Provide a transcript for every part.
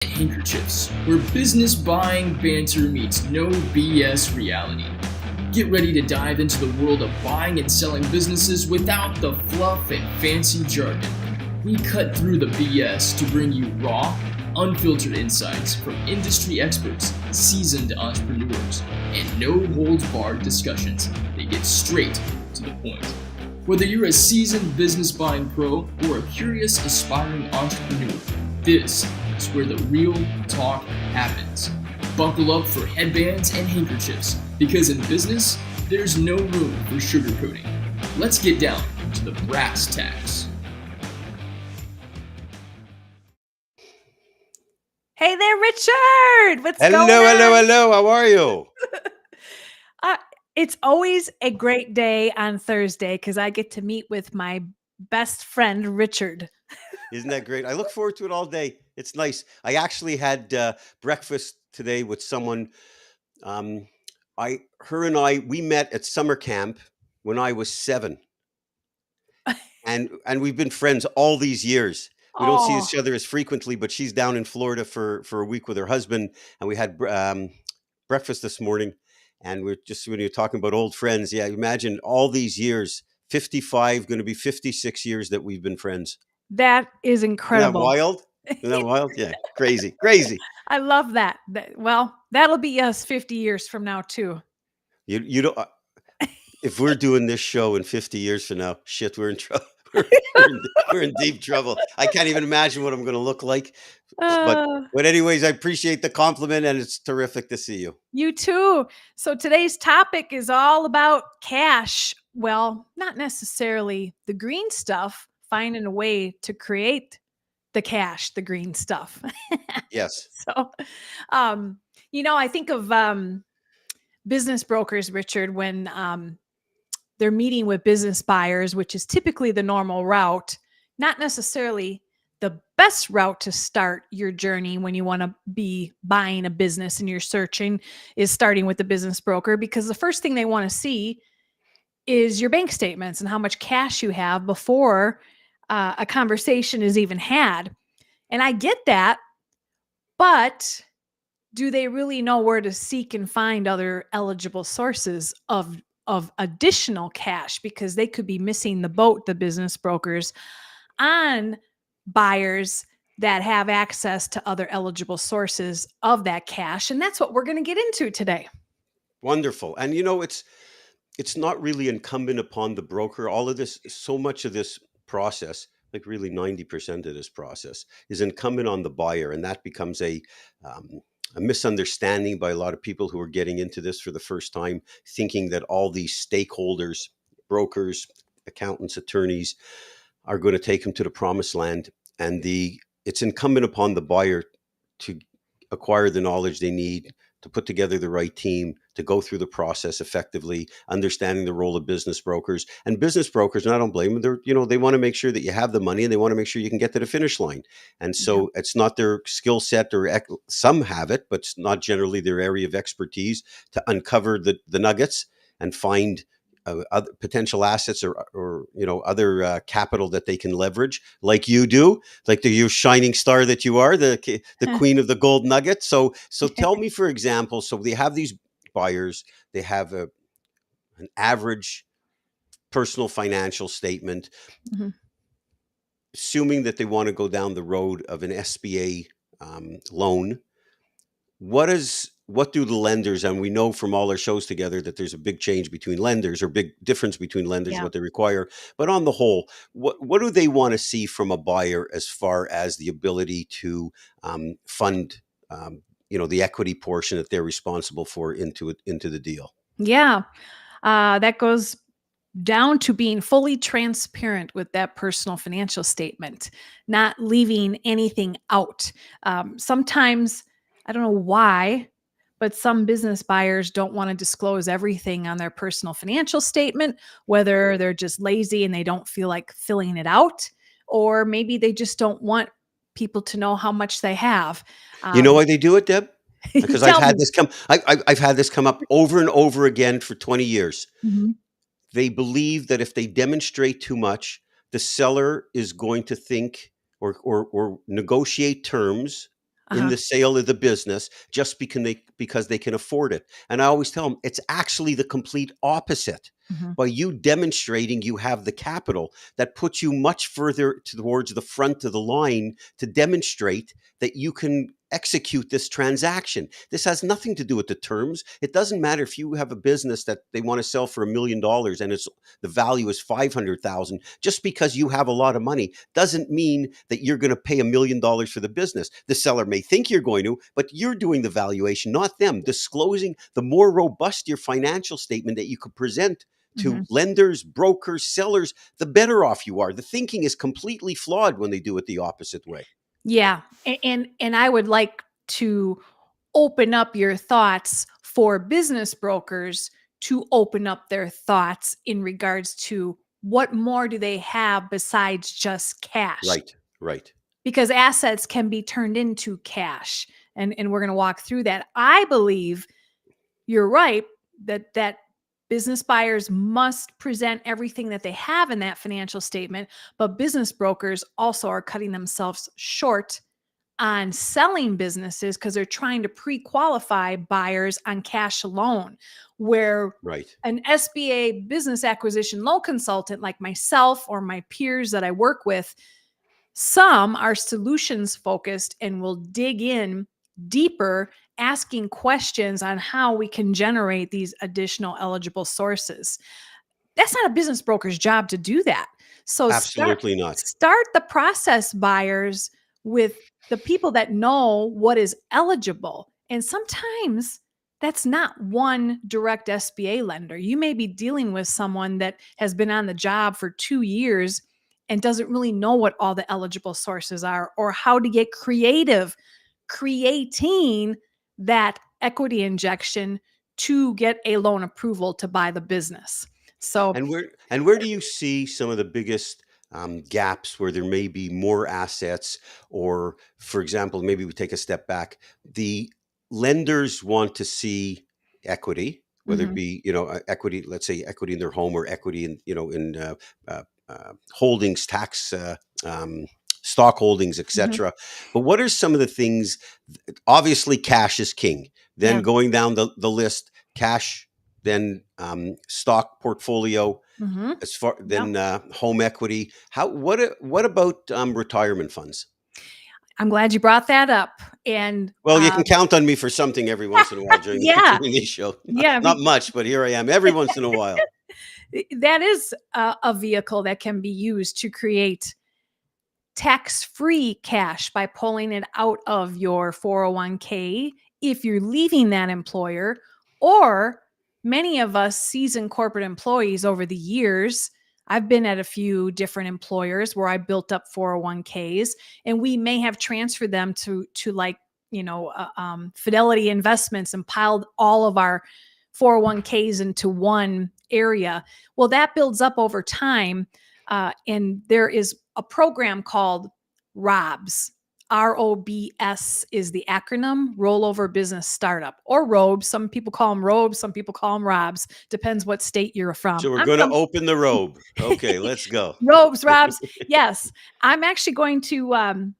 Handkerchiefs, where business buying banter meets no BS reality. Get ready to dive into the world of buying and selling businesses without the fluff and fancy jargon. We cut through the BS to bring you raw, unfiltered insights from industry experts, seasoned entrepreneurs, and no holds barred discussions. They get straight to the point. Whether you're a seasoned business buying pro or a curious aspiring entrepreneur, this is where the real talk happens. Buckle up for headbands and handkerchiefs, because in business, there's no room for sugarcoating. Let's get down to the brass tacks. Hey there, Richard. What's Hello, going on? hello, hello. How are you? It's always a great day on Thursday because I get to meet with my best friend, Richard. Isn't that great? I look forward to it all day. It's nice. I actually had breakfast today with someone. Her and I, we met at summer camp when I was 7, and we've been friends all these years. We don't see each other as frequently, but she's down in Florida for a week with her husband, and we had breakfast this morning. And we're just, when you're talking about old friends, yeah, imagine all these years, 55, going to be 56 years that we've been friends. That is Isn't that incredible. wild? Isn't that wild? Yeah, crazy, crazy. I love that. Well, that'll be us 50 years from now, too. You don't. If we're doing this show in 50 years from now, shit, we're in trouble. We're in deep trouble. I can't even imagine what I'm going to look like. But anyways, I appreciate the compliment, and it's terrific to see you. You too. So today's topic is all about cash. Well, not necessarily the green stuff, finding a way to create the cash, the green stuff. Yes. So, I think of business brokers, Richard, when they're meeting with business buyers, which is typically the normal route, not necessarily the best route to start your journey when you want to be buying a business and you're searching, is starting with the business broker, because the first thing they want to see is your bank statements and how much cash you have before a conversation is even had. And I get that, but do they really know where to seek and find other eligible sources of additional cash? Because they could be missing the boat, the business brokers, on buyers that have access to other eligible sources of that cash. And that's what we're going to get into today. Wonderful. And it's not really incumbent upon the broker. All of this, so much of this process, like really 90% of this process, is incumbent on the buyer, and that becomes a misunderstanding by a lot of people who are getting into this for the first time, thinking that all these stakeholders, brokers, accountants, attorneys, are going to take them to the promised land. And it's incumbent upon the buyer to acquire the knowledge they need, to put together the right team, to go through the process effectively, understanding the role of business brokers. And business brokers, and I don't blame them, they want to make sure that you have the money, and they want to make sure you can get to the finish line. And so It's not their skill set, or some have it, but it's not generally their area of expertise to uncover the nuggets and find other potential assets or other capital that they can leverage, like you do, like you shining star that you are, the queen of the gold nugget. So tell me, for example, so they have these buyers, they have an average personal financial statement. Mm-hmm. Assuming that they want to go down the road of an SBA loan, what do the lenders, and we know from all our shows together that there's a big change between lenders, or big difference between lenders, what they require. But on the whole, what do they want to see from a buyer as far as the ability to fund, the equity portion that they're responsible for into the deal? Yeah, that goes down to being fully transparent with that personal financial statement, not leaving anything out. Sometimes, I don't know why, but some business buyers don't want to disclose everything on their personal financial statement, whether they're just lazy and they don't feel like filling it out, or maybe they just don't want people to know how much they have. You know why they do it, Deb? Because I've had me. I've had this come up over and over again for 20 years. Mm-hmm. They believe that if they demonstrate too much, the seller is going to think or negotiate terms in Uh-huh. the sale of the business just because they can afford it. And I always tell them it's actually the complete opposite. Mhm. By you demonstrating you have the capital, that puts you much further towards the front of the line to demonstrate that you can execute this transaction. This has nothing to do with the terms. It doesn't matter if you have a business that they want to sell for $1 million and the value is 500,000. Just because you have a lot of money doesn't mean that you're going to pay $1 million for the business. The seller may think you're going to, but you're doing the valuation, not them. Disclosing, the more robust your financial statement that you could present to Mhm. lenders, brokers, sellers, the better off you are. The thinking is completely flawed when they do it the opposite way. Yeah. And I would like to open up your thoughts for business brokers to open up their thoughts in regards to what more do they have besides just cash, Right, right. because assets can be turned into cash, and we're going to walk through that. I believe you're right that business buyers must present everything that they have in that financial statement, but business brokers also are cutting themselves short on selling businesses because they're trying to pre-qualify buyers on cash alone, where Right. an SBA business acquisition loan consultant like myself or my peers that I work with, some are solutions focused and will dig in deeper, asking questions on how we can generate these additional eligible sources. That's not a business broker's job to do that. So Absolutely not. start the process, buyers, with the people that know what is eligible. And sometimes that's not one direct SBA lender. You may be dealing with someone that has been on the job for 2 years and doesn't really know what all the eligible sources are or how to get creative creating that equity injection to get a loan approval to buy the business. So, And where do you see some of the biggest gaps where there may be more assets, or, for example, maybe we take a step back. The lenders want to see equity, whether it mhm, be equity, let's say equity in their home, or equity in holdings, tax, stock holdings, mhm, etc. But what are some of the things? Obviously, cash is king. Then yeah, going down the list, cash, then stock portfolio, mhm, as far yeah. then home equity. What about retirement funds? I'm glad you brought that up. And Well, you can count on me for something every once in a while during yeah, during this show. yeah, Not much, but here I am every once in a while. that is a vehicle that can be used to create tax-free cash by pulling it out of your 401k if you're leaving that employer. Or many of us seasoned corporate employees over the years, I've been at a few different employers where I built up 401ks, and we may have transferred them to like, Fidelity Investments, and piled all of our 401ks into one area. Well, that builds up over time, and there is a program called ROBS. ROBS is the acronym, Rollover Business Startup, or ROBS. Some people call them ROBS, some people call them ROBS. Depends what state you're from. So we're I'm going to from open the robe. Okay, let's go. ROBS, ROBS. Yes, I'm actually going to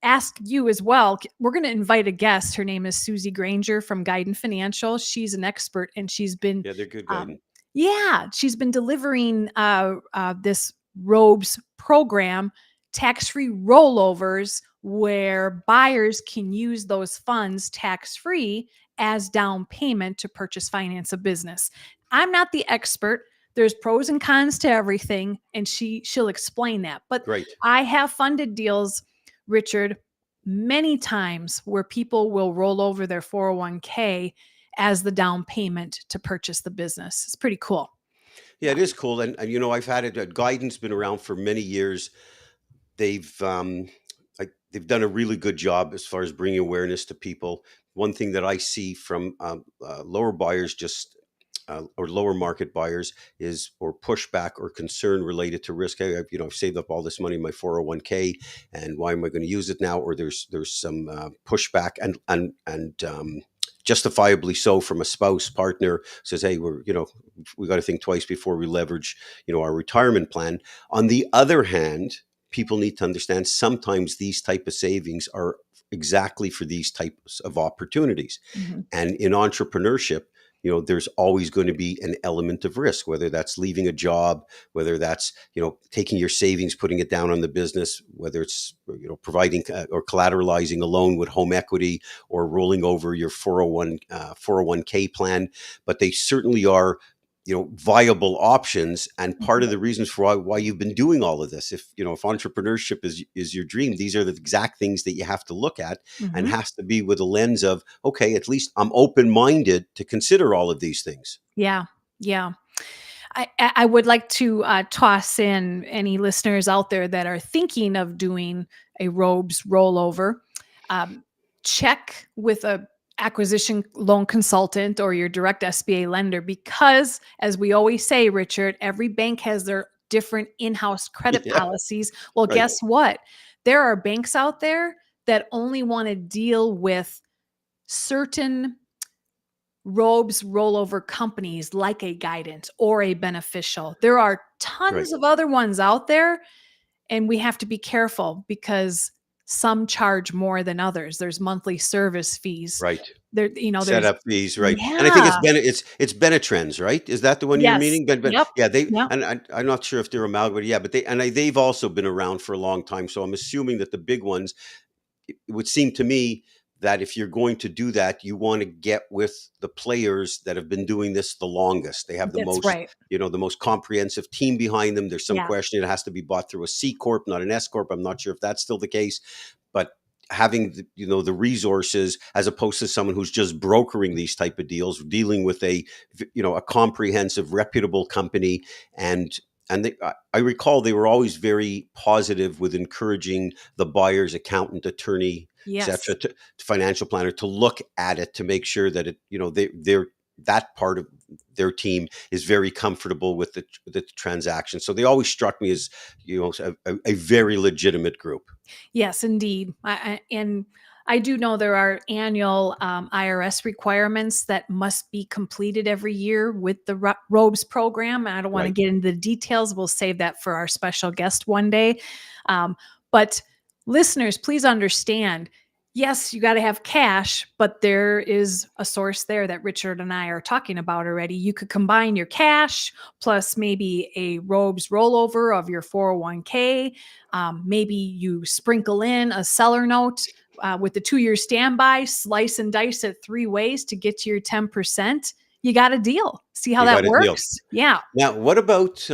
ask you as well. We're going to invite a guest. Her name is Susie Granger from Guidon Financial. She's an expert, and she's been Yeah, they're good um, guidance. yeah, she's been delivering this ROBS program, tax-free rollovers, where buyers can use those funds tax-free as down payment to purchase finance a business. I'm not the expert. There's pros and cons to everything, and she'll explain that. But Great. I have funded deals, Richard, many times where people will roll over their 401k as the down payment to purchase the business. It's pretty cool. Yeah, Yeah. it is cool, and I've had it. Guidance been around for many years. They've done a really good job as far as bringing awareness to people. One thing that I see from lower buyers, or lower market buyers, is or pushback or concern related to risk. I've saved up all this money in my 401k, and why am I going to use it now? Or there's some pushback, and justifiably so, from a spouse partner, says, hey, we got to think twice before we leverage our retirement plan. On the other hand, people need to understand sometimes these type of savings are exactly for these types of opportunities. Mhm. And in entrepreneurship, there's always going to be an element of risk, whether that's leaving a job, whether that's, taking your savings, putting it down on the business, whether it's, providing or collateralizing a loan with home equity or rolling over your 401k plan. But they certainly are, viable options, and part of the reasons for why you've been doing all of this. If entrepreneurship is your dream, these are the exact things that you have to look at, and Mhm. has to be with a lens of, okay, at least I'm open-minded to consider all of these things. Yeah. Yeah. I would like to toss in any listeners out there that are thinking of doing a robes rollover. Um, check with a acquisition loan consultant or your direct SBA lender, because as we always say, Richard, every bank has their different in-house credit Yeah, policies. Well, right. guess what? There are banks out there that only want to deal with certain robes rollover companies like a Guidance or a Beneficial. There are Right. tons of other ones out there, and we have to be careful because some charge more than others. There's monthly service fees. Right. There, there's Setup fees, right? And I think yeah. it's Benetrends, right? Is that the one you're Yes. meaning? But Yep. yeah, they Yep. and I'm not sure if they're amalgamated, yeah, but they've also been around for a long time. So I'm assuming that the big ones, it would seem to me that if you're going to do that, you want to get with the players that have been doing this the longest. They have the That's most, right. the most comprehensive team behind them. There's some Yeah. question it has to be bought through a C corp, not an S corp. I'm not sure if that's still the case, but having the resources, as opposed to someone who's just brokering these type of deals, dealing with a comprehensive, reputable company. And I recall they were always very positive with encouraging the buyer's accountant, attorney, Yes. etc., to financial planner to look at it to make sure that they're that part of their team is very comfortable with the transaction. So they always struck me as a very legitimate group. Yes, indeed. And I do know there are annual IRS requirements that must be completed every year with the ROBES program. I don't want to Right. get into the details. We'll save that for our special guest one day. But listeners, please understand, yes, you got to have cash, but there is a source there that Richard and I are talking about already. You could combine your cash plus maybe a ROBES rollover of your 401k. Maybe you sprinkle in a seller note with the 2-year standby, slice and dice it 3 ways to get to your 10%. You got a deal. See how You that got a deal. works? Yeah. Now, what about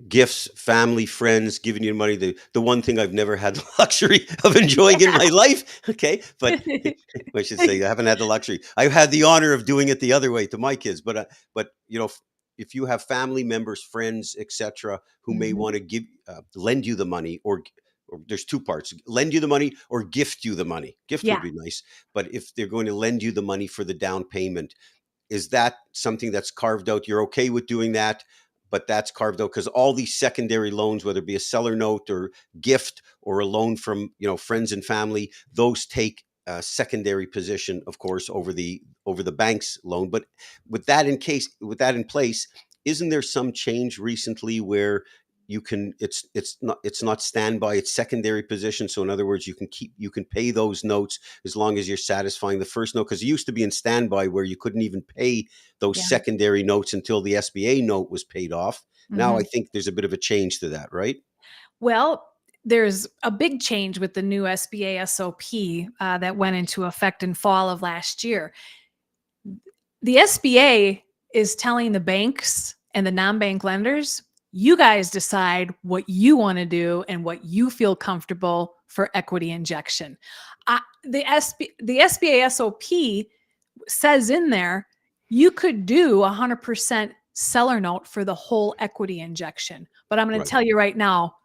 gifts, family, friends giving you money? The one thing I've never had the luxury of enjoying in my life. Okay, but I should say I haven't had the luxury. I've had the honor of doing it the other way to my kids. But if you have family members, friends, etc., who may Mhm. want to lend you the money, or there's two parts: lend you the money or gift you the money. Gift would Yeah. be nice, but if they're going to lend you the money for the down payment, is that something that's carved out? You're okay with doing that, but that's carved out because all these secondary loans, whether it be a seller note or gift or a loan from friends and family, those take a secondary position, of course, over the bank's loan. But with that in place, isn't there some change recently where you can it's not standby, it's secondary position? So in other words, you can pay those notes as long as you're satisfying the first note, because it used to be in standby where you couldn't even pay those Yeah. secondary notes until the SBA note was paid off. Now I Mhm. think there's a bit of a change to that, right? Well, there's a big change with the new SBA SOP that went into effect in fall of last year. The SBA is telling the banks and the non-bank lenders, you guys decide what you want to do and what you feel comfortable for equity injection. The SBA SOP says in there, you could do 100% seller note for the whole equity injection. But I'm going to Right. tell you right now,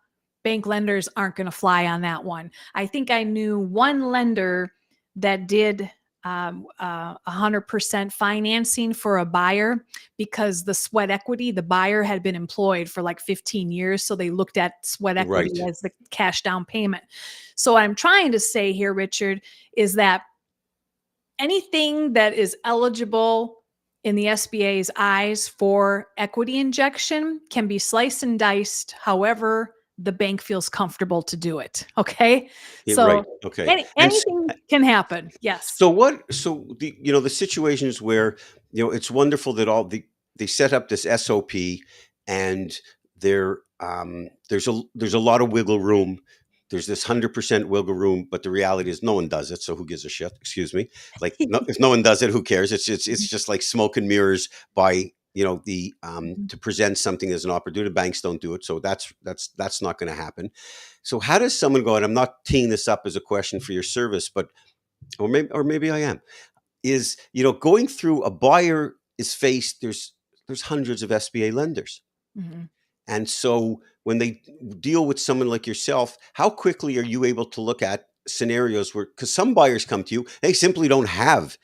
bank lenders aren't going to fly on that one. I think I knew one lender that did 100% financing for a buyer because the sweat equity, the buyer had been employed for like 15 years. So they looked at sweat equity Right. as the cash down payment. So what I'm trying to say here, Richard, is that anything that is eligible in the SBA's eyes for equity injection can be sliced and diced however the bank feels comfortable to do it. Okay. Yeah, right. So Okay. And anything can happen. Yes. so the the situations where it's wonderful that they set up this SOP, and there's a lot of wiggle room. There's this 100% wiggle room, but the reality is no one does it. So who gives a shit? Excuse me. Like, no, if no one does it, who cares? It's just like smoke and mirrors by the Mhm. to present something as an opportunity. Banks don't do it, so that's not going to happen. So how does someone go? And I'm not teeing this up as a question for your service, but or maybe I am. Is going through a buyer is faced. There's hundreds of SBA lenders, Mhm. and so when they deal with someone like yourself, how quickly are you able to look at scenarios where, because some buyers come to you, they simply don't have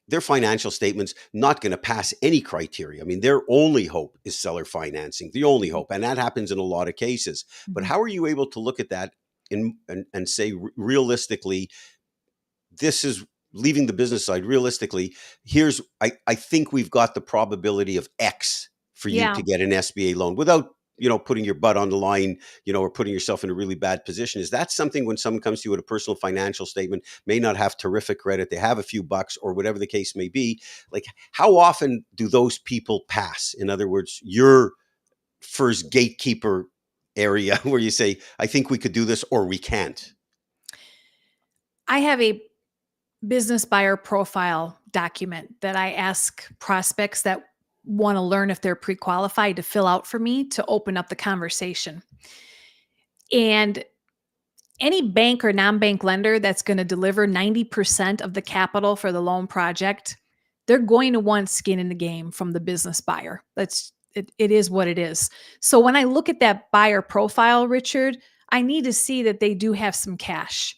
their financial statements not going to pass any criteria. I mean, their only hope is seller financing, the only hope. And that happens in a lot of cases. But Mhm. how are you able to look at that and say realistically, this is leaving the business side, realistically, I think we've got the probability of X for you Yeah. to get an SBA loan without, putting your butt on the line, or putting yourself in a really bad position. Is that something when someone comes to you with a personal financial statement, may not have terrific credit, they have a few bucks or whatever the case may be, like how often do those people pass? In other words, your first gatekeeper area where you say, I think we could do this or we can't. I have a business buyer profile document that I ask prospects that want to learn if they're pre-qualified to fill out for me to open up the conversation. And any bank or non-bank lender that's going to deliver 90% of the capital for the loan project, they're going to want skin in the game from the business buyer. It is what it is. So when I look at that buyer profile, Richard, I need to see that they do have some cash,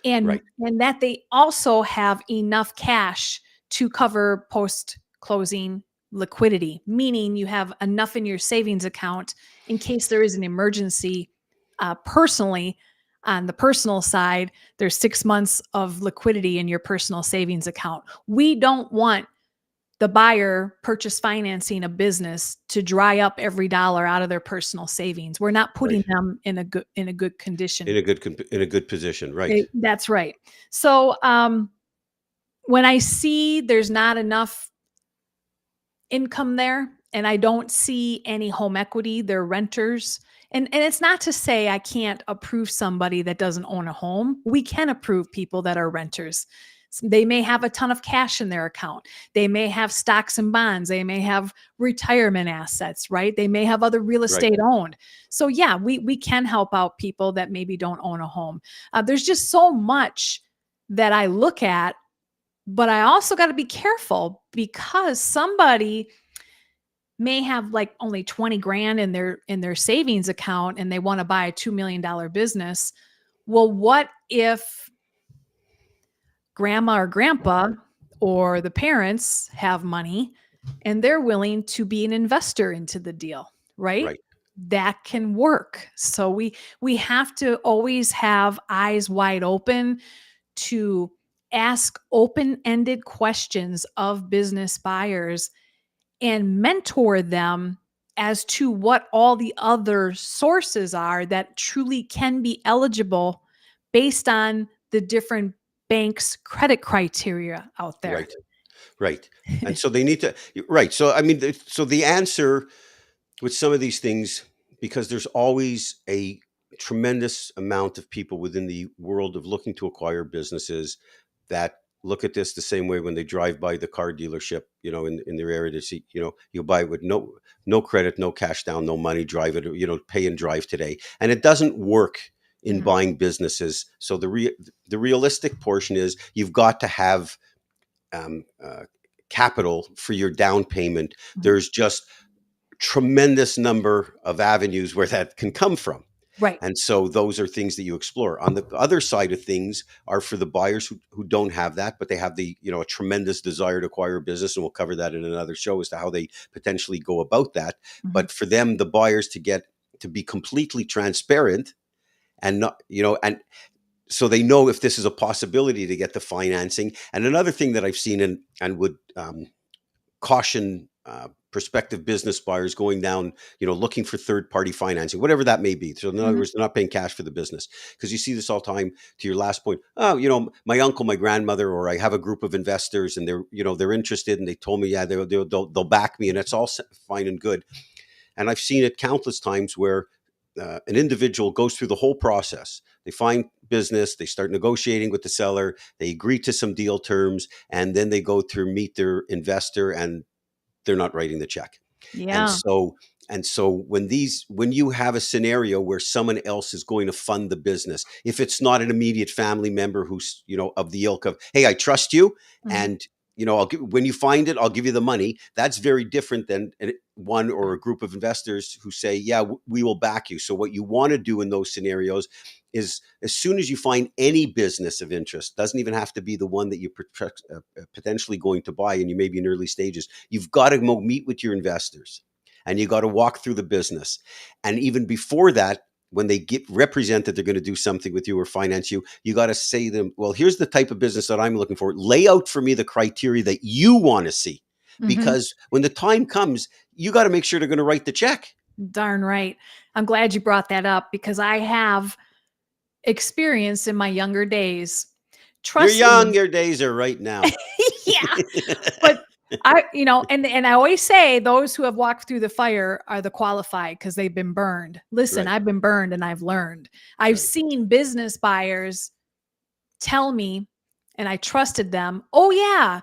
and Right. that they also have enough cash to cover post closing liquidity, meaning you have enough in your savings account in case there is an emergency. Personally, on the personal side, there's 6 months of liquidity in your personal savings account. We don't want the buyer purchase financing a business to dry up every dollar out of their personal savings. We're not Right. putting them in a good condition. In a good position. Right. That's right. So when I see there's not enough income there and I don't see any home equity, they're renters. And it's not to say I can't approve somebody that doesn't own a home. We can approve people that are renters. They may have a ton of cash in their account. They may have stocks and bonds. They may have retirement assets, right? They may have other real Right. estate owned. So yeah, we can help out people that maybe don't own a home. There's just so much that I look at, but I also got to be careful because somebody may have like only 20 grand in their savings account and they want to buy a $2 million business. Well, what if grandma or grandpa or the parents have money and they're willing to be an investor into the deal, right? Right. That can work. So we have to always have eyes wide open to ask open-ended questions of business buyers and mentor them as to what all the other sources are that truly can be eligible based on the different banks' credit criteria out there. Right. Right. And so they need to, right. So, I mean, so the answer with some of these things, because there's always a tremendous amount of people within the world of looking to acquire businesses that look at this the same way when they drive by the car dealership, in their area to see, you buy it with no credit, no cash down, no money, drive it, pay and drive today. And it doesn't work in Mhm. buying businesses. So the realistic portion is you've got to have um, uh, capital for your down payment. Mhm. There's just tremendous number of avenues where that can come from. Right. And so those are things that you explore. On the other side of things are for the buyers who don't have that, but they have a tremendous desire to acquire a business. And we'll cover that in another show as to how they potentially go about that. Mhm. But for them, the buyers to be completely transparent and not, and so they know if this is a possibility to get the financing. And another thing that I've seen and would caution prospective business buyers going down, looking for third-party financing, whatever that may be. So in other Mhm. words, they're not paying cash for the business, because you see this all the time. To your last point, oh, my uncle, my grandmother, or I have a group of investors, and they're interested, and they told me, yeah, they'll back me, and it's all fine and good. And I've seen it countless times where an individual goes through the whole process. They find business, they start negotiating with the seller, they agree to some deal terms, and then they go to meet their investor, and they're not writing the check. And Yeah. so when you have a scenario where someone else is going to fund the business, if it's not an immediate family member who's, of the ilk of, hey, I trust you, Mhm. and when you find it, I'll give you the money. That's very different than one or a group of investors who say, yeah, we will back you. So what you want to do in those scenarios is, as soon as you find any business of interest, doesn't even have to be the one that you're potentially going to buy, and you may be in early stages, you've got to meet with your investors, and you got to walk through the business. And even before that, when they get represented, they're going to do something with you or finance you, you got to say to them, well, here's the type of business that I'm looking for. Lay out for me the criteria that you want to see. Mhm. Because when the time comes, you got to make sure they're going to write the check. Darn right. I'm glad you brought that up because I have experience in my younger days Your trusting. younger days are right now. Yeah. But and I always say those who have walked through the fire are the qualified because they've been burned. Listen, Right, I've been burned and I've learned. I've right, seen business buyers tell me, and I trusted them, oh, yeah,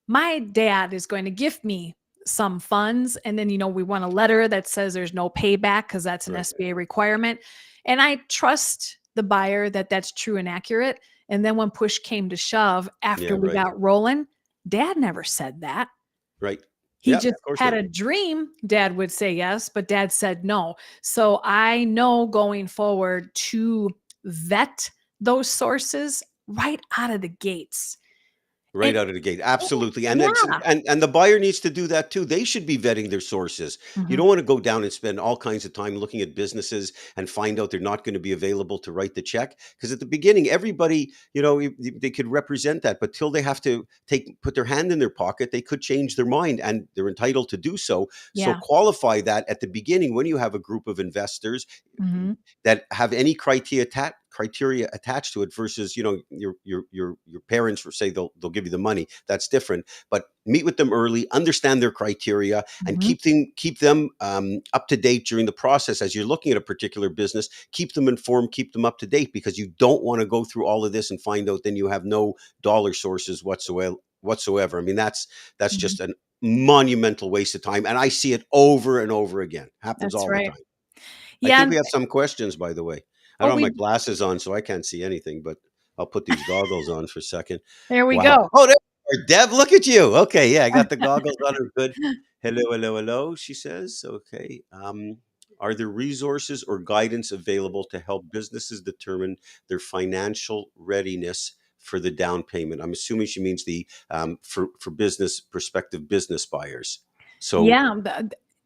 my dad is going to gift me some funds. And then, we want a letter that says there's no payback because that's an right. SBA requirement. And I trust the buyer that that's true and accurate. And then when push came to shove, after Yeah, we right, got rolling, dad never said that. right. He Yeah, just of course had not. a dream. Dad would say yes, but dad said no. So I know going forward to vet those sources right out of the gates. Right And out of the gate. Absolutely. And that's yeah. and the buyer needs to do that too. They should be vetting their sources. You Mhm. don't want to go down and spend all kinds of time looking at businesses and find out they're not going to be available to write the check. Because at the beginning, everybody, they could represent that, but till they have to put their hand in their pocket, they could change their mind, and they're entitled to do so. So Yeah. qualify that at the beginning when you have a group of investors Mhm. that have any criteria attached to it, versus your parents, for say they'll give you the money. That's different. But meet with them early, understand their criteria, and Mhm. keep them up to date during the process. As you're looking at a particular business, keep them informed, keep them up to date, because you don't want to go through all of this and find out then you have no dollar sources whatsoever. I mean, that's Mhm. just a monumental waste of time, and I see it over and over again. Happens That's all the right. time. I Yeah. think we have some questions, by the way. I Oh, don't have my we glasses on, so I can't see anything, but I'll put these goggles on for a second. there we Wow. go. Oh, there you are, Deb. Look at you. Okay, yeah, I got the goggles on. I'm good. Hello, hello, hello, she says. Okay. Are there resources or guidance available to help businesses determine their financial readiness for the down payment? I'm assuming she means the for prospective business buyers. So, Yeah,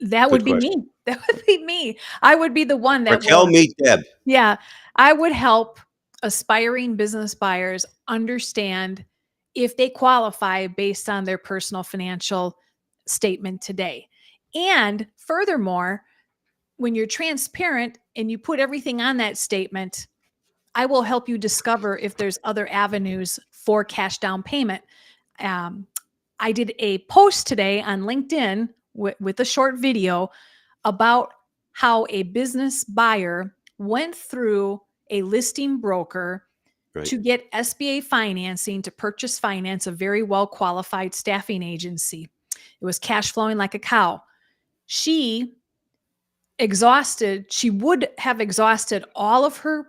that good would be question. me. That would be me. I would be the one that Raquel, will. meet Deb. Yeah, I would help aspiring business buyers understand if they qualify based on their personal financial statement today. And furthermore, when you're transparent and you put everything on that statement, I will help you discover if there's other avenues for cash down payment. Um, I did a post today on LinkedIn with a short video about how a business buyer went through a listing broker Right. to get SBA financing to purchase finance, a very well qualified staffing agency. It was cash flowing like a cow. She she would have exhausted all of her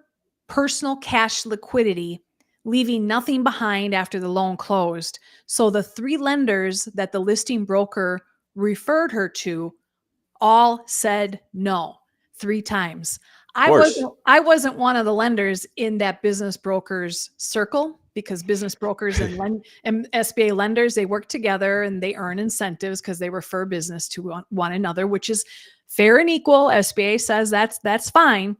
personal cash liquidity, leaving nothing behind after the loan closed. So the three lenders that the listing broker referred her to all said no 3 times. Of course. I wasn't one of the lenders in that business broker's circle because business brokers and SBA lenders, they work together and they earn incentives because they refer business to one another, which is fair and equal. SBA says that's fine,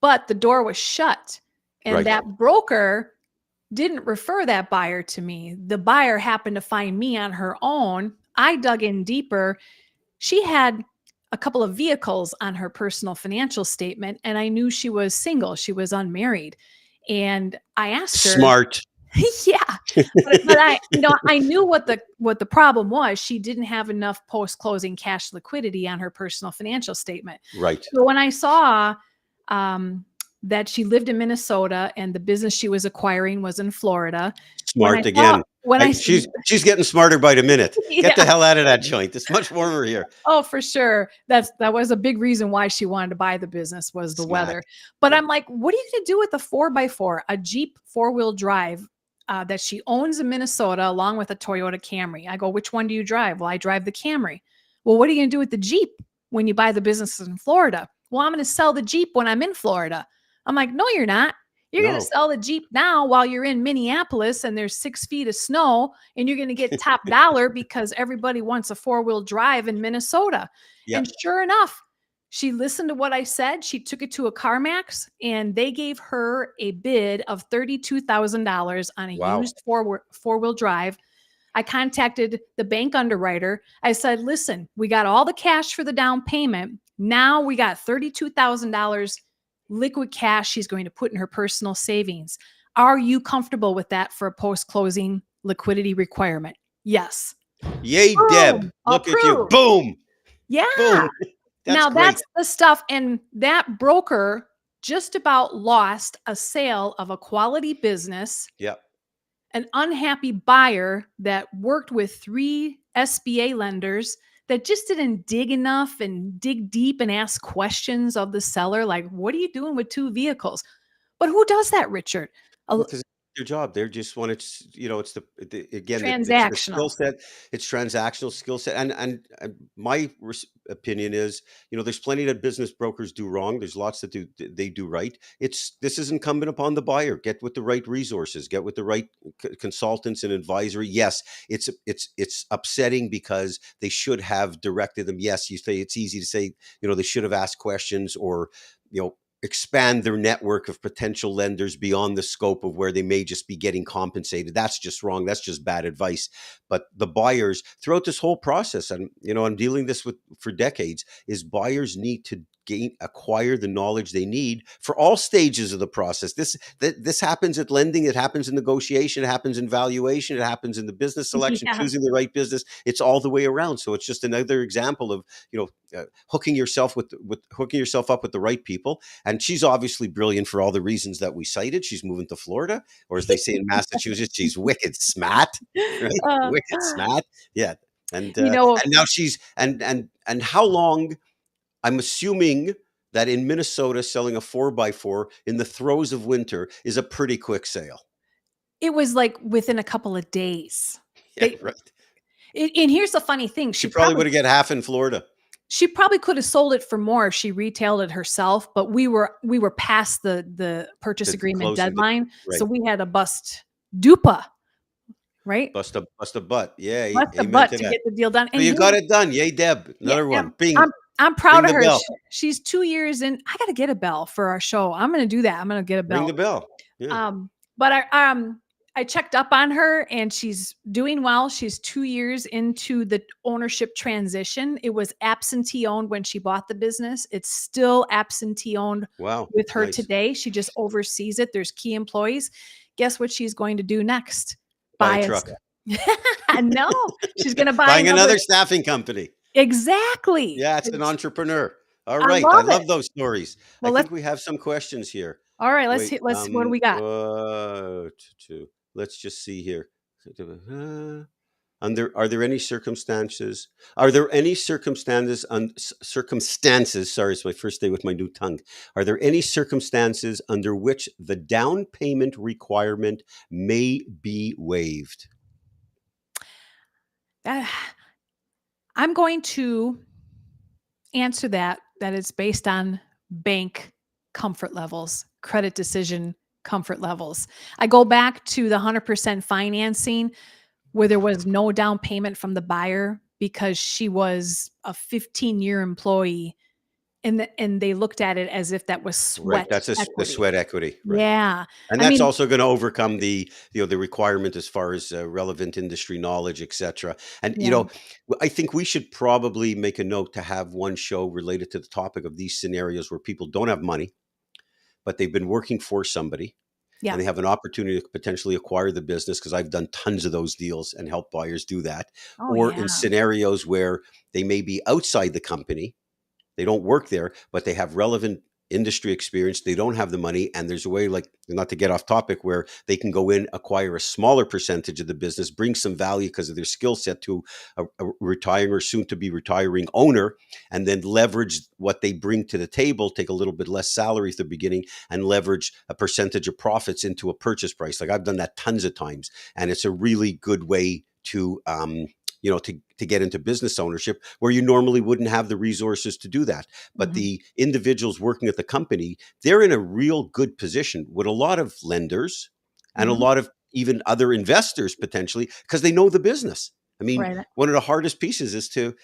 but the door was shut, and Right. that broker didn't refer that buyer to me. The buyer happened to find me on her own. I dug in deeper. She had a couple of vehicles on her personal financial statement, and I knew she was single. She was unmarried. And I asked her, Smart. yeah, but I knew what the problem was. She didn't have enough post-closing cash liquidity on her personal financial statement. Right. So when I saw that she lived in Minnesota and the business she was acquiring was in Florida, Smart again. when She's getting smarter by the minute. Yeah. Get the hell out of that joint. It's much warmer here. Oh, for sure. That was a big reason why she wanted to buy the business was the Smart. weather. But I'm like, what are you going to do with a 4x4, a Jeep 4-wheel drive that she owns in Minnesota along with a Toyota Camry? I go, which one do you drive? Well, I drive the Camry. Well, what are you going to do with the Jeep when you buy the business in Florida? Well, I'm going to sell the Jeep when I'm in Florida. I'm like, no, you're not. You're going to sell the Jeep now while you're in Minneapolis and there's 6 feet of snow, and you're going to get top dollar because everybody wants a 4-wheel drive in Minnesota. Yep. And sure enough, she listened to what I said. She took it to a CarMax, and they gave her a bid of $32,000 on a used four-wheel drive. I contacted the bank underwriter. I said, listen, we got all the cash for the down payment. Now we got $32,000 liquid cash she's going to put in her personal savings. Are you comfortable with that for a post-closing liquidity requirement? Yes. Yay, Boom. Deb. Look at you. Approved. Boom. Yeah. Boom. That's the stuff. And that broker just about lost a sale of a quality business. Yep. An unhappy buyer that worked with 3 SBA lenders that just didn't dig enough and dig deep and ask questions of the seller. Like, what are you doing with 2 vehicles? But who does that, Richard? Because it's their job. They just want it, it's again, Transactional. it's the skill set. It's transactional skill set. And my opinion is, there's plenty that business brokers do wrong. There's lots that they do right. This is incumbent upon the buyer. Get with the right resources, get with the right consultants and advisory. Yes, it's upsetting because they should have directed them. Yes, you say it's easy to say, they should have asked questions or, expand their network of potential lenders beyond the scope of where they may just be getting compensated. That's just wrong. That's just bad advice. But the buyers throughout this whole process, and I'm dealing this with for decades, is buyers need to acquire the knowledge they need for all stages of the process. This happens at lending, it happens in negotiation, it happens in valuation, it happens in the business selection, choosing the right business. It's all the way around. So it's just another example of hooking yourself up with the right people. And she's obviously brilliant for all the reasons that we cited. She's moving to Florida, or as they say in Massachusetts, she's wicked smart. Right? Wicked smart. Yeah. And and now she's and how long? I'm assuming that in Minnesota, selling a 4x4 in the throes of winter is a pretty quick sale. It was like within a couple of days. Yeah, right. And here's the funny thing. She probably would have got half in Florida. She probably could have sold it for more if she retailed it herself, but we were past the purchase agreement deadline. Right. So we had to bust dupa. Right? Bust a butt. Yeah. Bust a butt to get the deal done. And you got it done. Yay, Deb. Another one. Bing. I'm proud of her. She's 2 years in. I got to get a bell for our show. I'm going to do that. I'm going to get a bell. Ring the bell. Yeah. But I checked up on her and she's doing well. She's 2 years into the ownership transition. It was absentee owned when she bought the business. It's still absentee owned with her today. She just oversees it. There's key employees. Guess what she's going to do next? Buy a truck. No, she's going to buy another staffing company. Exactly. Yeah, it's an entrepreneur. All right. I love those stories. Well, I think we have some questions here. All right, let's what do we got? Let's just see here. Are there any circumstances? Sorry, it's my first day with my new tongue. Are there any circumstances under which the down payment requirement may be waived? I'm going to answer that it's based on bank comfort levels, credit decision comfort levels. I go back to the 100% financing where there was no down payment from the buyer because she was a 15-year employee and they looked at it as if that was Right. sweat That's the equity. sweat equity. Right. Yeah. And I that's mean, also going to overcome the requirement as far as relevant industry knowledge, etc. And yeah. I think we should probably make a note to have one show related to the topic of these scenarios where people don't have money, but they've been working for somebody Yeah. and they have an opportunity to potentially acquire the business, because I've done tons of those deals and help buyers do that. Oh, Or in yeah. scenarios where they may be outside the company, they don't work there, but they have relevant industry experience. They don't have the money. And there's a way, like, not to get off topic, where they can go in, acquire a smaller percentage of the business, bring some value because of their skill set to a retiring or soon to be retiring owner, and then leverage what they bring to the table, take a little bit less salary at the beginning, and leverage a percentage of profits into a purchase price. Like, I've done that tons of times. And it's a really good way to, to get into business ownership where you normally wouldn't have the resources to do that. But Mhm. the individuals working at the company, they're in a real good position with a lot of lenders and a Mhm. lot of even other investors potentially, because they know the business. I mean, Right. one of the hardest pieces is to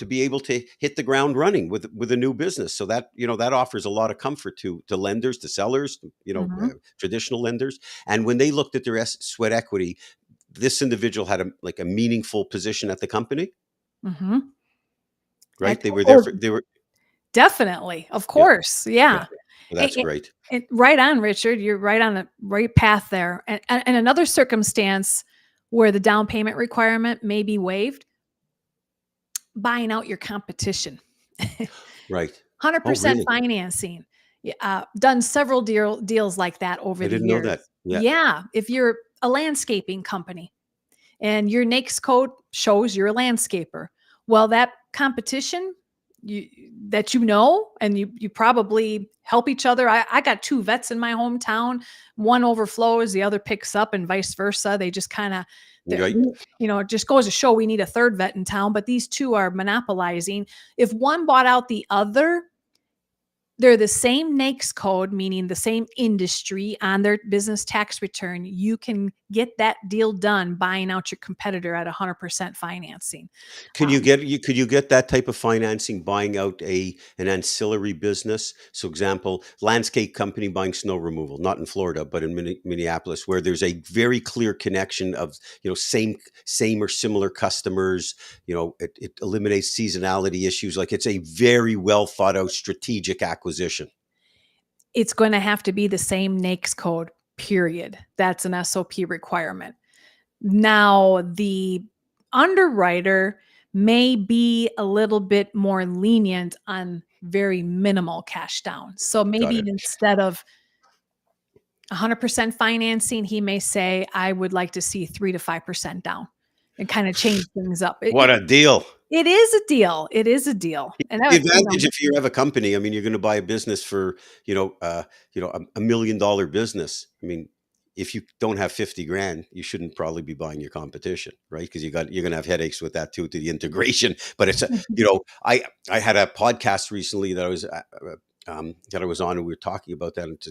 be able to hit the ground running with a new business. So that offers a lot of comfort to lenders, to sellers, Mhm. traditional lenders. And when they looked at their sweat equity, this individual had a meaningful position at the company, Mhm. right? Oh, They were, definitely. Of yeah, course. yeah. Yeah. Well, that's great. And right on, Richard. You're right on the right path there. And another circumstance where the down payment requirement may be waived, buying out your competition. Right. Oh, 100% really? financing. Done several deals like that over I the didn't know that. years. Yeah. Yeah. If you're a landscaping company and your NAICS code shows you're a landscaper, well, that competition you, that and you probably help each other. I got two vets in my hometown. One overflows, the other picks up, and vice versa. They just kind of, Right. it just goes to show we need a third vet in town, but these two are monopolizing. If one bought out the other, they're the same NAICS code, meaning the same industry on their business tax return. You can get that deal done buying out your competitor at 100% financing. Could you get that type of financing buying out an ancillary business? So example, landscape company buying snow removal, not in Florida, but in Minneapolis, where there's a very clear connection of, same or similar customers. It eliminates seasonality issues. Like, it's a very well thought out strategic acquisition. It's going to have to be the same NAICS code, period. That's an SOP requirement. Now, the underwriter may be a little bit more lenient on very minimal cash down. So Got maybe it. instead of 100% financing, he may say, I would like to see 3 to 5% down and kind of change things up. What a deal. It is a deal. It is a deal. And The advantage, if you have a company, I mean, you're going to buy a business for, $1 million business. I mean, if you don't have 50 grand, you shouldn't probably be buying your competition, right? Because you're going to have headaches with that too, to the integration. But I had a podcast recently that I was on, and we were talking about that. And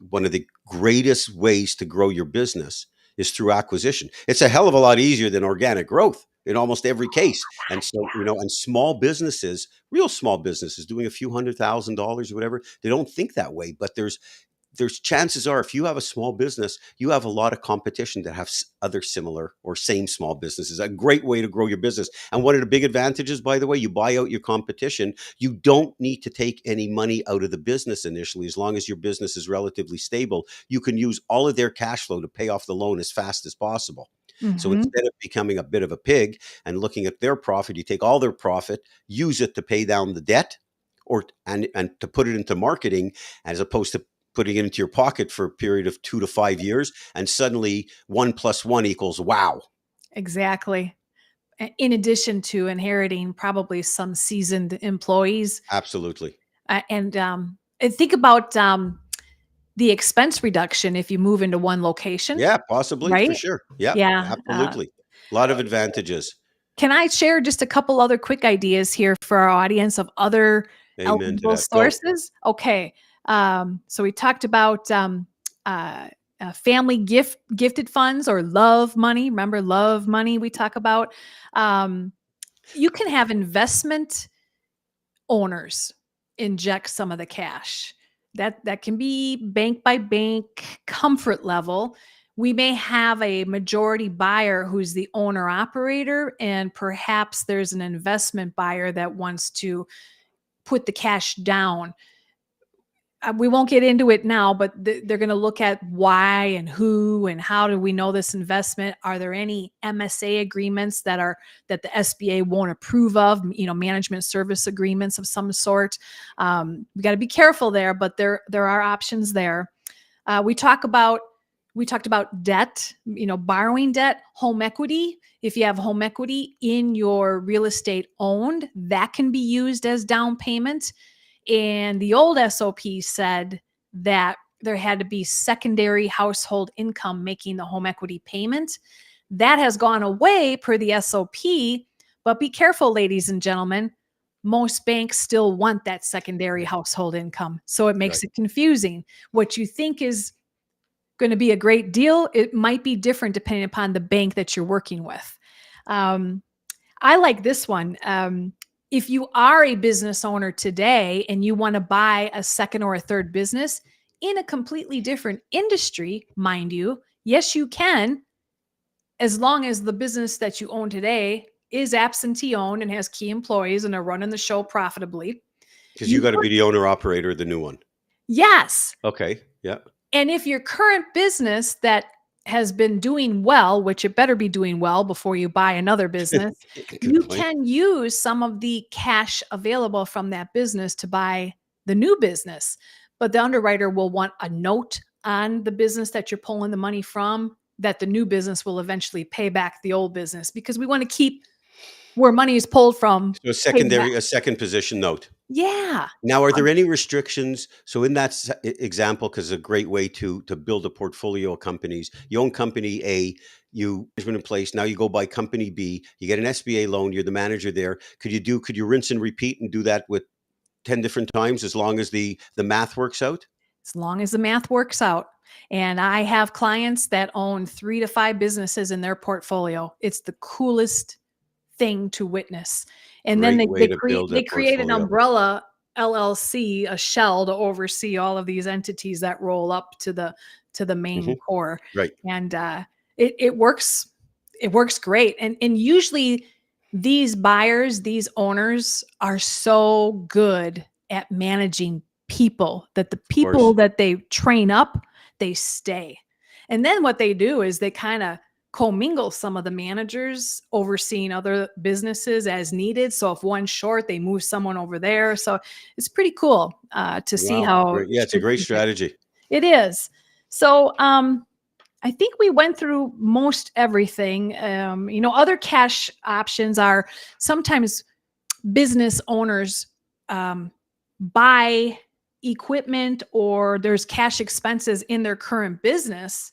one of the greatest ways to grow your business is through acquisition. It's a hell of a lot easier than organic growth in almost every case. And so, and small businesses, real small businesses doing a few $100,000 or whatever, they don't think that way. But there's chances are, if you have a small business, you have a lot of competition that have other similar or same small businesses. A great way to grow your business. And one of the big advantages, by the way, you buy out your competition. You don't need to take any money out of the business initially. As long as your business is relatively stable, you can use all of their cash flow to pay off the loan as fast as possible. So Mhm. instead of becoming a bit of a pig and looking at their profit, you take all their profit, use it to pay down the debt, and to put it into marketing, as opposed to putting it into your pocket for a period of 2 to 5 years, and suddenly 1 + 1 = wow. Exactly. In addition to inheriting probably some seasoned employees. Absolutely. And think about the expense reduction if you move into one location, Yeah, possibly, for right? sure. Yeah, Yeah. absolutely. A lot of advantages. Can I share just a couple other quick ideas here for our audience of other Amen to eligible that. Go. sources? Okay. So we talked about uh, family gifted funds or love money. Remember love money we talk about? Um, you can have investment owners. inject some of the cash. That can be bank by bank, comfort level. We may have a majority buyer who's the owner operator, and perhaps there's an investment buyer that wants to put the cash down. We won't get into it now, but they're going to look at why and who and how do we know this investment? Are there any MSA agreements that the SBA won't approve of? Management service agreements of some sort. We got to be careful there, but there are options there. We talked about debt. Borrowing debt, home equity. If you have home equity in your real estate owned, that can be used as down payment. And the old SOP said that there had to be secondary household income making the home equity payment. That has gone away per the SOP, but be careful, ladies and gentlemen. Most banks still want that secondary household income. So it makes it confusing. What you think is going to be a great deal, it might be different depending upon the bank that you're working with. I like this one. If you are a business owner today and you want to buy a second or a third business in a completely different industry, mind you, yes, you can, as long as the business that you own today is absentee owned and has key employees and are running the show profitably. Because you got to be the owner operator of the new one. Yes. Okay. Yeah. And if your current business that has been doing well, which it better be doing well before you buy another business, you can use some of the cash available from that business to buy the new business. But the underwriter will want a note on the business that you're pulling the money from, that the new business will eventually pay back the old business, because we want to keep where money is pulled from. So a second position note. Yeah. Now, are there any restrictions? So in that example, because it's a great way to build a portfolio of companies, you own company A, you management in place. Now you go buy company B, you get an SBA loan, you're the manager there. Could you rinse and repeat and do that with 10 different times as long as the math works out? As long as the math works out. And I have clients that own 3 to 5 businesses in their portfolio. It's the coolest thing to witness. And then they create an umbrella LLC, a shell to oversee all of these entities that roll up to the main core. Right. And it works great. And usually these buyers, these owners are so good at managing people that the people that they train up, they stay. And then what they do is they kind of commingle some of the managers overseeing other businesses as needed. So if one's short, they move someone over there. So it's pretty cool to see how. Yeah, it's a great strategy. It is. So I think we went through most everything. Other cash options are sometimes business owners buy equipment, or there's cash expenses in their current business.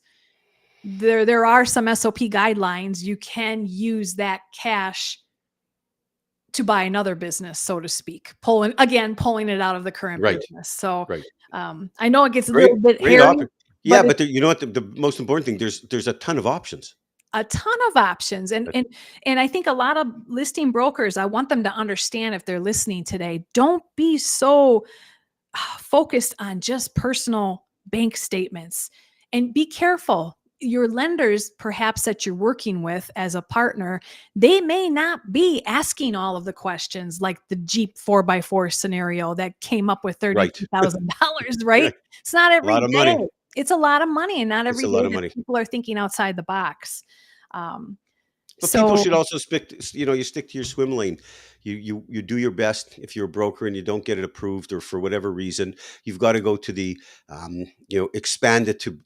There are some SOP guidelines. You can use that cash to buy another business, so to speak, pulling it out of the current business. So I know it gets a little bit hairy. Yeah, but you know what? The most important thing, there's a ton of options. A ton of options. And I think a lot of listing brokers, I want them to understand, if they're listening today, don't be so focused on just personal bank statements, and be careful. Your lenders, perhaps, that you're working with as a partner, they may not be asking all of the questions, like the Jeep 4x4 scenario that came up with $32,000, right? It's not every day. Money. It's a lot of money, and not every day that people are thinking outside the box. But people should also you stick to your swim lane. You do your best. If you're a broker and you don't get it approved, or for whatever reason, you've got to go to the, expand it to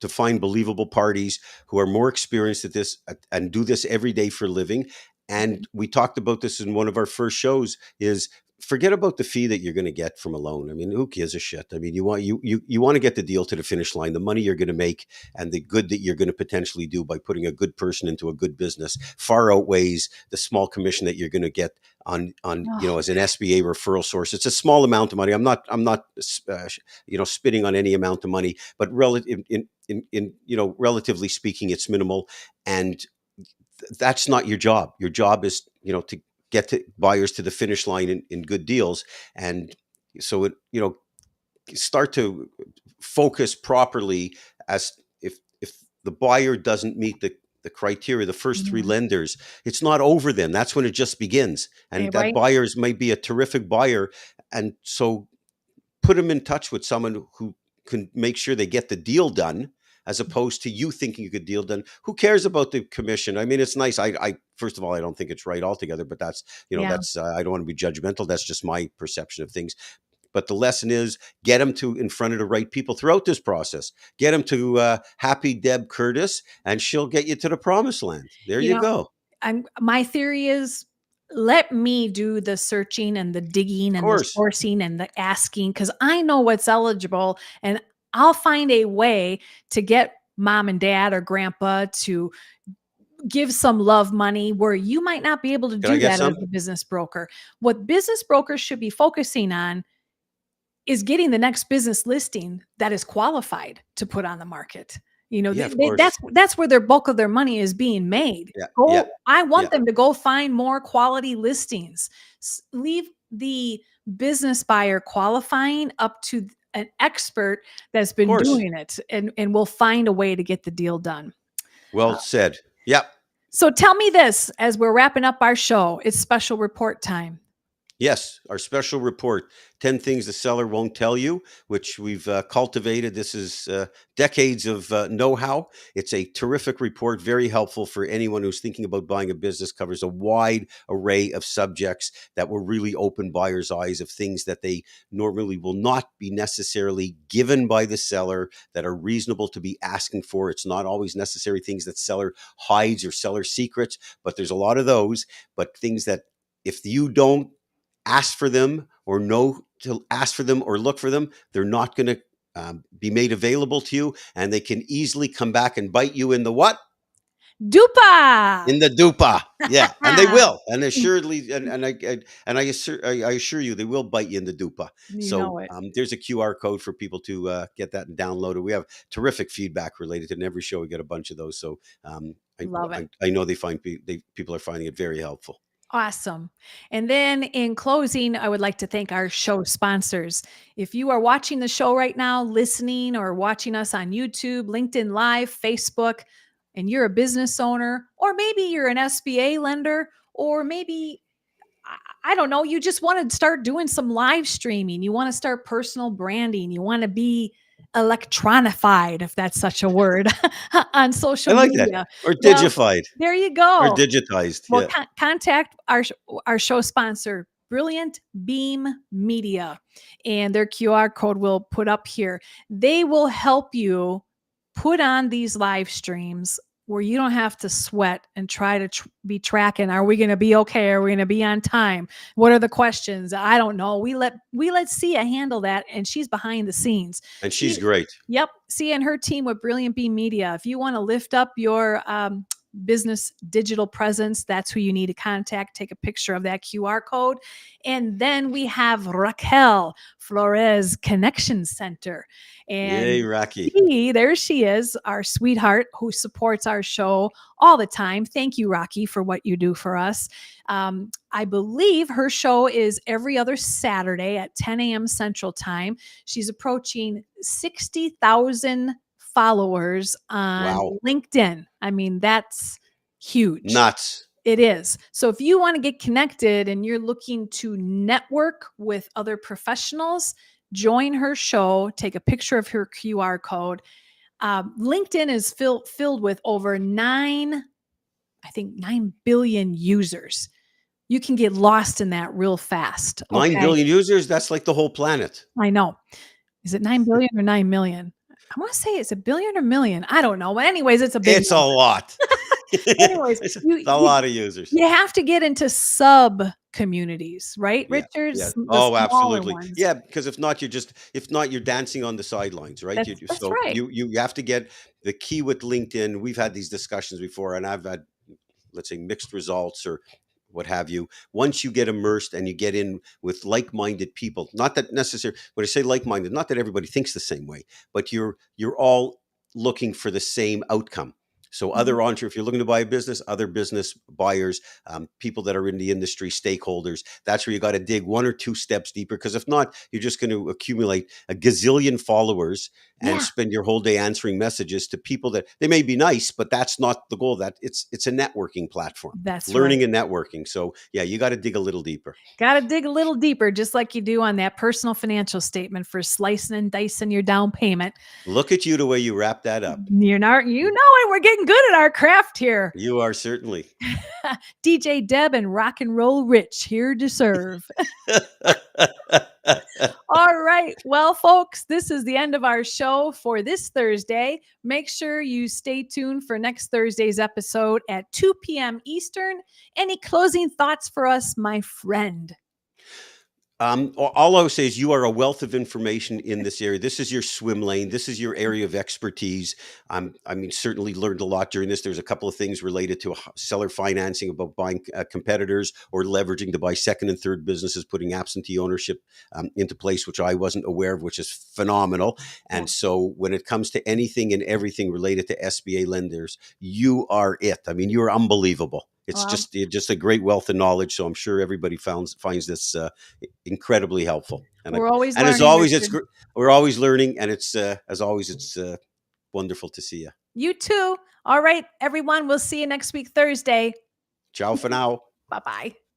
find believable parties who are more experienced at this and do this every day for a living. And we talked about this in one of our first shows, is forget about the fee that you're going to get from a loan. I mean, who gives a shit? I mean, you want to get the deal to the finish line, the money you're going to make and the good that you're going to potentially do by putting a good person into a good business far outweighs the small commission that you're going to get on as an SBA referral source. It's a small amount of money. I'm not spitting on any amount of money, but relatively speaking, it's minimal. And that's not your job. Your job is, to get to buyers to the finish line in good deals. And so it, start to focus properly as if the buyer doesn't meet the criteria, the first three Mhm. lenders, it's not over then. That's when it just begins. And that Right? buyers might be a terrific buyer. And so put them in touch with someone who can make sure they get the deal done, as opposed to you thinking you could deal done. Who cares about the commission? I mean, it's nice. I first of all, I don't think it's right altogether, but that's, Yeah. I don't want to be judgmental. That's just my perception of things. But the lesson is get them to in front of the right people throughout this process. Get them to Happy Deb Curtis, and she'll get you to the promised land. There You you know, go. my theory is let me do the searching and the digging Of and the course. sourcing and the asking because I know what's eligible and I'll find a way to get mom and dad or grandpa to give some love money where you might not be able to Can I do get that as some? a business broker. What business brokers should be focusing on is getting the next business listing that is qualified to put on the market. Yeah, of course. That's where their bulk of their money is being made. Yeah, yeah, I yeah. want them to go find more quality listings. Leave the business buyer qualifying up to an expert that's Of been course. doing it, and we'll find a way to get the deal done. Well said. Yeah. So tell me this as we're wrapping up our show. It's special report time. Yes, our special report, 10 Things the Seller Won't Tell You, which we've cultivated. This is decades of know-how. It's a terrific report, very helpful for anyone who's thinking about buying a business, covers a wide array of subjects that will really open buyers' eyes of things that they normally will not be necessarily given by the seller that are reasonable to be asking for. It's not always necessary things that seller hides or seller secrets, but there's a lot of those, but things that if you don't ask for them or know to ask for them or look for them, they're not going to be made available to you, and they can easily come back and bite you in the what? Dupa. In the dupa. Yeah, and they will, and assuredly, I assure you, they will bite you in the dupa. You So know it. there's a QR code for people to get that and download it. We have terrific feedback related to it. In every show. We get a bunch of those, so Love it. I know people are finding it very helpful. Awesome. And then in closing, I would like to thank our show sponsors. If you are watching the show right now, listening or watching us on YouTube, LinkedIn Live, Facebook, and you're a business owner, or maybe you're an SBA lender, or maybe, I don't know, you just want to start doing some live streaming. You want to start personal branding. You want to be electronified, if that's such a word, on social I like that. media. Or Well, digified there you or go. digitized. Well, Yeah. contact our show sponsor, Brilliant Beam Media, and their QR code we'll put up here. They will help you put on these live streams where you don't have to sweat and try to be tracking. Are we going to be okay? Are we going to be on time? What are the questions? I don't know. We let Sia handle that, and she's behind the scenes. And she's great. Yep, Sia and her team with Brilliant Beam Media. If you want to lift up your business digital presence, that's who you need to contact. Take a picture of that QR code. And then we have Raquel Flores Connection Center. Yay, And Rocky. there she is, our sweetheart who supports our show all the time. Thank you, Rocky, for what you do for us. I believe her show is every other Saturday at 10 a.m. Central Time. She's approaching 60,000 followers on Wow. LinkedIn. I mean, that's huge. Nuts. It is. So if you want to get connected and you're looking to network with other professionals, join her show, take a picture of her QR code. LinkedIn is filled with over 9 billion users. You can get lost in that real fast. 9 billion users? That's like the whole planet. I know. Is it 9 billion or 9 million? I want to say it's a billion or million. I don't know. But anyways, it's a big It's a number. lot. Anyways, It's a lot of users. You have to get into sub communities, right, Yeah, Richard? yeah. The Oh, smaller absolutely. ones. Yeah, because if not, you're dancing on the sidelines, right? That's So right. you have to get the key with LinkedIn. We've had these discussions before, and I've had, let's say, mixed results or what have you. Once you get immersed and you get in with like-minded people, not that necessarily, when I say like-minded, not that everybody thinks the same way, but you're all looking for the same outcome. So Mhm. if you're looking to buy a business, other business buyers, people that are in the industry, stakeholders, that's where you got to dig one or two steps deeper. Because if not, you're just going to accumulate a gazillion followers and Yeah, spend your whole day answering messages to people that they may be nice, but that's not the goal. That it's a networking platform, that's right. learning and networking. So yeah, you got to dig a little deeper. Got to dig a little deeper, just like you do on that personal financial statement for slicing and dicing your down payment. Look at you the way you wrap that up. You're not, you know it. We're getting good at our craft here. You are certainly. DJ Deb and Rock and Roll Rich here to serve. All right. Well, folks, this is the end of our show for this Thursday. Make sure you stay tuned for next Thursday's episode at 2 p.m. Eastern. Any closing thoughts for us, my friend? All I would say is you are a wealth of information in this area. This is your swim lane. This is your area of expertise. I mean, certainly learned a lot during this. There's a couple of things related to seller financing, about buying competitors or leveraging to buy second and third businesses, putting absentee ownership into place, which I wasn't aware of, which is phenomenal. Yeah. And so when it comes to anything and everything related to SBA lenders, you are it. I mean, you're unbelievable. It's Well, just a great wealth of knowledge. So I'm sure everybody finds this incredibly helpful. we're always And as learning, always, Richard. we're always learning, and it's as always, it's wonderful to see you. You too. All right, everyone. We'll see you next week, Thursday. Ciao for now. Bye bye.